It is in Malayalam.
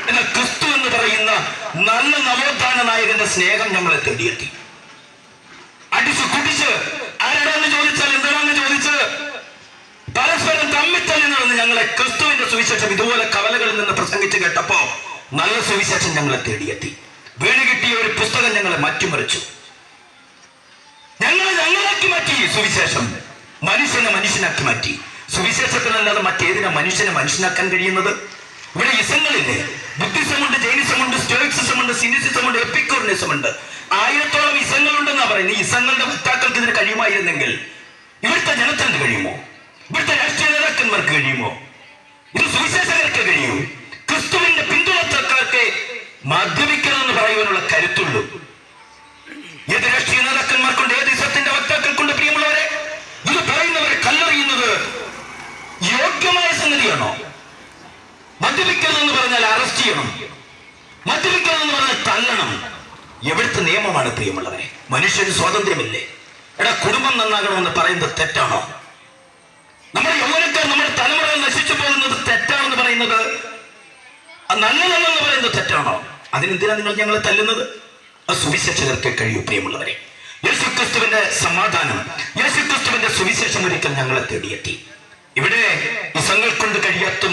എന്നാൽ ക്രിസ്തു എന്ന് പറയുന്ന നല്ല നവോത്ഥാന നായകന്റെ സ്നേഹം ഞങ്ങളെ തേടിയെത്തി. അടിച്ചു കുടിച്ച് ആരാണെന്ന് ചോദിച്ചാൽ എന്താണെന്ന് ചോദിച്ച് പരസ്പരം തമ്മിത്തല്ലി നടന്ന് ഞങ്ങളെ ക്രിസ്തുവിന്റെ സുവിശേഷം ഇതുപോലെ കവലകളിൽ നിന്ന് പ്രസംഗിച്ച് കേട്ടപ്പോ നല്ല സുവിശേഷം ഞങ്ങളെ തേടിയെത്തി. വീണ് കിട്ടിയ ഒരു പുസ്തകം ഞങ്ങളെ മാറ്റിമറിച്ചു. ഞങ്ങളാക്കി മാറ്റി സുവിശേഷം. മനുഷ്യനെ മനുഷ്യനാക്കി മാറ്റി. സുവിശേഷത്തിനല്ലാതെ മറ്റേതിനാ മനുഷ്യനെ മനുഷ്യനാക്കാൻ കഴിയുന്നത്? ഇവിടെ ഇസങ്ങളില്ലേ? ബുദ്ധിസമുണ്ട്, ജൈനിസമുണ്ട്, സ്റ്റോയിക്സിസമുണ്ട്, സിനിസിസമുണ്ട്, എപ്പിക്യൂറിനിസമുണ്ട്. 1000-ഓളം ഇസങ്ങളുണ്ടെന്നാ പറയുന്നത്. ഇസങ്ങളുടെ വക്താക്കൾക്ക് ഇതിന് കഴിയുമായിരുന്നെങ്കിൽ ഇവിടുത്തെ ജനത്തിന് കഴിയുമോ? ഇവിടുത്തെ രാഷ്ട്രീയ നേതാക്കന്മാർക്ക് കഴിയുമോ? ഇത് സുവിശേഷകർക്ക് കഴിയും. ക്രിസ്തുവിന്റെ പിന്തുണക്കാർക്ക് മദ്യപിക്കണമെന്ന് പറയുവാനുള്ള കരുത്തുള്ളൂ. ഏത് രാഷ്ട്രീയ നേതാക്കന്മാർക്കുണ്ട്? ഏത് ഇസത്തിന്റെ വക്താക്കൾക്കുണ്ട്? പ്രിയമുള്ളവരെ, ഇത് പറയുന്നവരെ കല്ലെറിയുന്നത് യോഗ്യമായ സംഗതിയാണോ? മദ്യപിക്കരുതെന്ന് പറഞ്ഞാൽ അറസ്റ്റ് ചെയ്യണം, മദ്യപിക്കരുതെന്ന് പറഞ്ഞാൽ തല്ലണം. എവിടുത്തെ നിയമമാണ് പ്രിയമുള്ളവരെ? മനുഷ്യന് സ്വാതന്ത്ര്യമില്ലേ? എടാ, കുടുംബം നന്നാകണമെന്ന് പറയുന്നത് തെറ്റാണോ? നമ്മുടെ യൗവനക്കാർ, നമ്മുടെ തലമുറ നശിച്ചു പോകുന്നത് തെറ്റാണെന്ന് പറയുന്നത്, നല്ലതല്ലെന്ന് പറയുന്നത് തെറ്റാണോ? അതിനെന്തിനാ നിങ്ങൾ ഞങ്ങളെ തല്ലുന്നത്? അത് സുവിശേഷകർക്ക് കഴിയൂ പ്രിയമുള്ളവരെ. യേശുക്രിസ്തുവിന്റെ സമാധാനം, യേശുക്രിസ്തുവിന്റെ സുവിശേഷം ഒരിക്കൽ ഞങ്ങളെ തേടിയെത്തി. ഇവിടെ ഇസങ്ങൾ കൊണ്ട് കഴിയാത്ത